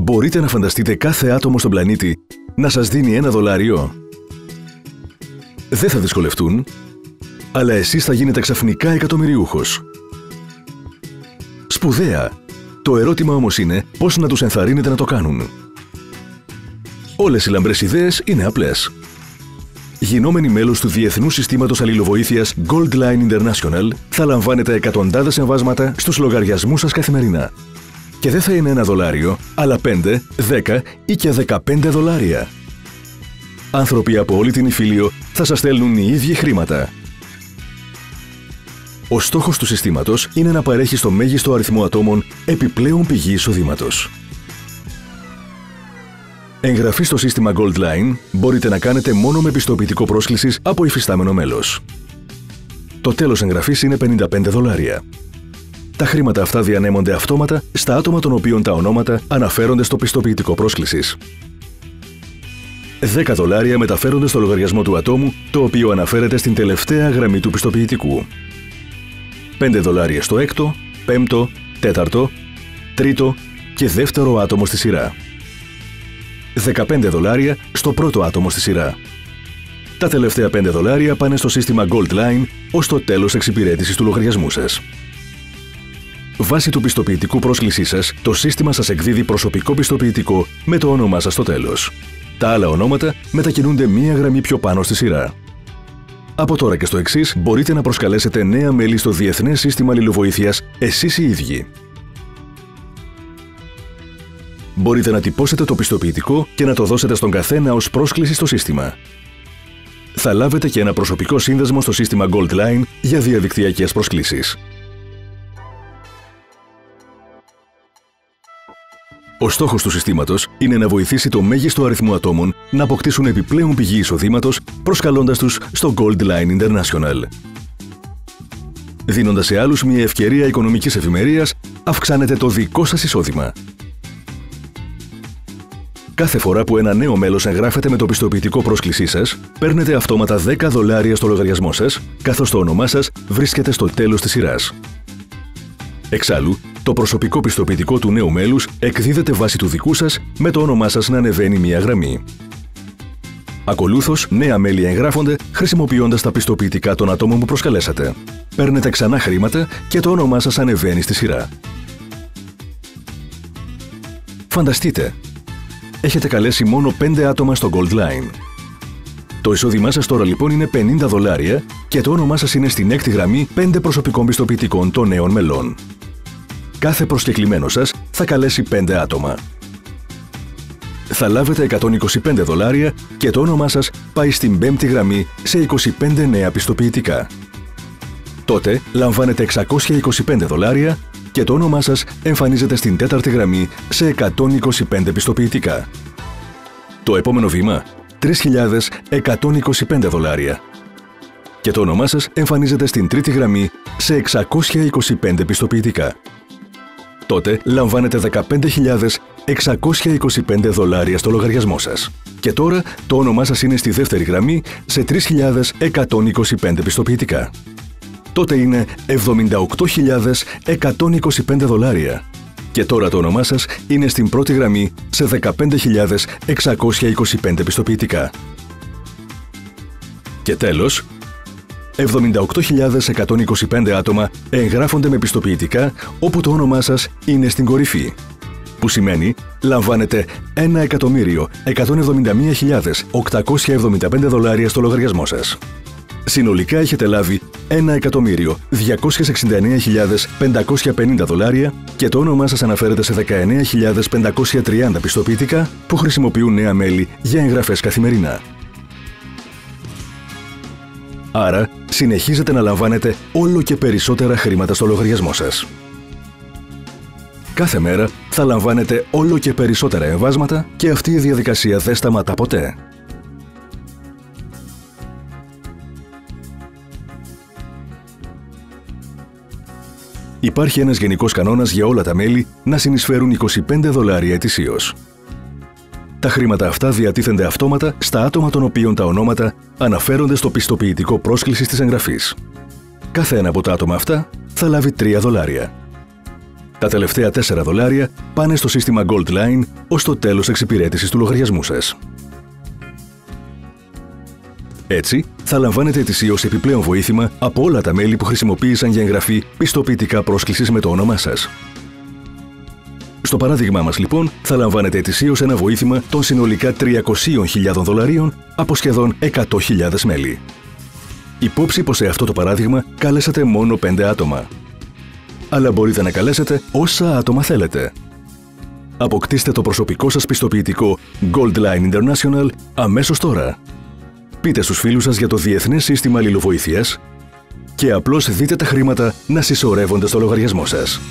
Μπορείτε να φανταστείτε κάθε άτομο στον πλανήτη να σας δίνει $1? Δεν θα δυσκολευτούν, αλλά εσείς θα γίνετε ξαφνικά εκατομμυριούχος. Σπουδαία! Το ερώτημα όμως είναι πώς να τους ενθαρρύνετε να το κάνουν. Όλες οι λαμπρές ιδέες είναι απλές. Γινόμενοι μέλος του Διεθνούς Συστήματος Αλληλοβοήθειας Gold Line International, θα λαμβάνετε εκατοντάδες εμβάσματα στους λογαριασμούς σας καθημερινά. Και δεν θα είναι $1, αλλά 5, 10 ή και $15. Άνθρωποι από όλη την Ιφίλιο θα σας στέλνουν οι ίδιοι χρήματα. Ο στόχος του συστήματος είναι να παρέχει στο μέγιστο αριθμό ατόμων επιπλέον πηγή εισοδήματος. Εγγραφή στο σύστημα Gold Line μπορείτε να κάνετε μόνο με πιστοποιητικό πρόσκλησης από υφιστάμενο μέλος. Το τέλος εγγραφής είναι $55. Τα χρήματα αυτά διανέμονται αυτόματα στα άτομα των οποίων τα ονόματα αναφέρονται στο πιστοποιητικό πρόσκλησης. $10 μεταφέρονται στο λογαριασμό του ατόμου, το οποίο αναφέρεται στην τελευταία γραμμή του πιστοποιητικού. $5 στο έκτο, πέμπτο, τέταρτο, τρίτο και δεύτερο άτομο στη σειρά. $15 στο πρώτο άτομο στη σειρά. Τα τελευταία $5 πάνε στο σύστημα Gold Line ως το τέλος εξυπηρέτησης του λογαριασμού σας. Βάσει του πιστοποιητικού πρόσκλησής σας, το σύστημα σας εκδίδει προσωπικό πιστοποιητικό με το όνομά σας στο τέλος. Τα άλλα ονόματα μετακινούνται μία γραμμή πιο πάνω στη σειρά. Από τώρα και στο εξής, μπορείτε να προσκαλέσετε νέα μέλη στο Διεθνές Σύστημα Αλληλοβοήθειας εσείς οι ίδιοι. Μπορείτε να τυπώσετε το πιστοποιητικό και να το δώσετε στον καθένα ως πρόσκληση στο σύστημα. Θα λάβετε και ένα προσωπικό σύνδεσμο στο σύστημα Gold Line για διαδικτυακές προσκλήσεις. Ο στόχος του συστήματος είναι να βοηθήσει το μέγιστο αριθμό ατόμων να αποκτήσουν επιπλέον πηγή εισοδήματος, προσκαλώντας τους στο Gold Line International. Δίνοντας σε άλλους μια ευκαιρία οικονομικής ευημερίας, αυξάνετε το δικό σας εισόδημα. Κάθε φορά που ένα νέο μέλος εγγράφεται με το πιστοποιητικό πρόσκλησή σας, παίρνετε αυτόματα $10 στο λογαριασμό σας, καθώς το όνομά σας βρίσκεται στο τέλος της σειράς. Εξάλλου, το προσωπικό πιστοποιητικό του νέου μέλους εκδίδεται βάσει του δικού σας με το όνομά σας να ανεβαίνει μία γραμμή. Ακολούθως, νέα μέλη εγγράφονται χρησιμοποιώντας τα πιστοποιητικά των ατόμων που προσκαλέσατε. Παίρνετε ξανά χρήματα και το όνομά σας ανεβαίνει στη σειρά. Φανταστείτε, έχετε καλέσει μόνο 5 άτομα στο Gold Line. Το εισόδημά σας τώρα λοιπόν είναι $50 και το όνομά σας είναι στην έκτη γραμμή 5 προσωπικών πιστοποιητικών των νέων μελών. Κάθε προσκεκλημένος σας θα καλέσει 5 άτομα. Θα λάβετε $125 και το όνομά σας πάει στην πέμπτη γραμμή σε 25 νέα πιστοποιητικά. Τότε λαμβάνετε $625 και το όνομά σας εμφανίζεται στην τέταρτη γραμμή σε 125 πιστοποιητικά. Το επόμενο βήμα, $3.125 και το όνομά σας εμφανίζεται στην τρίτη γραμμή σε 625 πιστοποιητικά. Τότε λαμβάνετε $15.625 στο λογαριασμό σας. Και τώρα το όνομά σας είναι στη δεύτερη γραμμή σε 3.125 πιστοποιητικά. Τότε είναι $78.125. Και τώρα το όνομά σας είναι στην πρώτη γραμμή σε 15.625 πιστοποιητικά. Και τέλος, 78.125 άτομα εγγράφονται με πιστοποιητικά όπου το όνομά σας είναι στην κορυφή. Που σημαίνει λαμβάνετε $1.171.875 στο λογαριασμό σας. Συνολικά έχετε λάβει $1.269.550 και το όνομά σας αναφέρεται σε 19.530 πιστοποιητικά που χρησιμοποιούν νέα μέλη για εγγραφές καθημερινά. Άρα, συνεχίζετε να λαμβάνετε όλο και περισσότερα χρήματα στο λογαριασμό σας. Κάθε μέρα θα λαμβάνετε όλο και περισσότερα εμβάσματα και αυτή η διαδικασία δεν σταματά ποτέ. Υπάρχει ένας γενικός κανόνας για όλα τα μέλη να συνεισφέρουν $25 ετησίως. Τα χρήματα αυτά διατίθενται αυτόματα στα άτομα των οποίων τα ονόματα αναφέρονται στο πιστοποιητικό πρόσκλησης της εγγραφής. Κάθε ένα από τα άτομα αυτά θα λάβει $3. Τα τελευταία $4 πάνε στο σύστημα Goldline ως το τέλος εξυπηρέτησης του λογαριασμού σας. Έτσι, θα λαμβάνετε ετησίως επιπλέον βοήθημα από όλα τα μέλη που χρησιμοποίησαν για εγγραφή πιστοποιητικά πρόσκλησης με το όνομά σας. Στο παράδειγμά μας, λοιπόν, θα λαμβάνετε ετησίως ένα βοήθημα των συνολικά $300.000 από σχεδόν 100.000 μέλη. Υπόψη πως σε αυτό το παράδειγμα καλέσατε μόνο 5 άτομα. Αλλά μπορείτε να καλέσετε όσα άτομα θέλετε. Αποκτήστε το προσωπικό σας πιστοποιητικό Goldline International αμέσως τώρα. Πείτε στους φίλους σας για το Διεθνές Σύστημα Αλληλοβοήθειας και απλώς δείτε τα χρήματα να συσσωρεύονται στο λογαριασμό σας.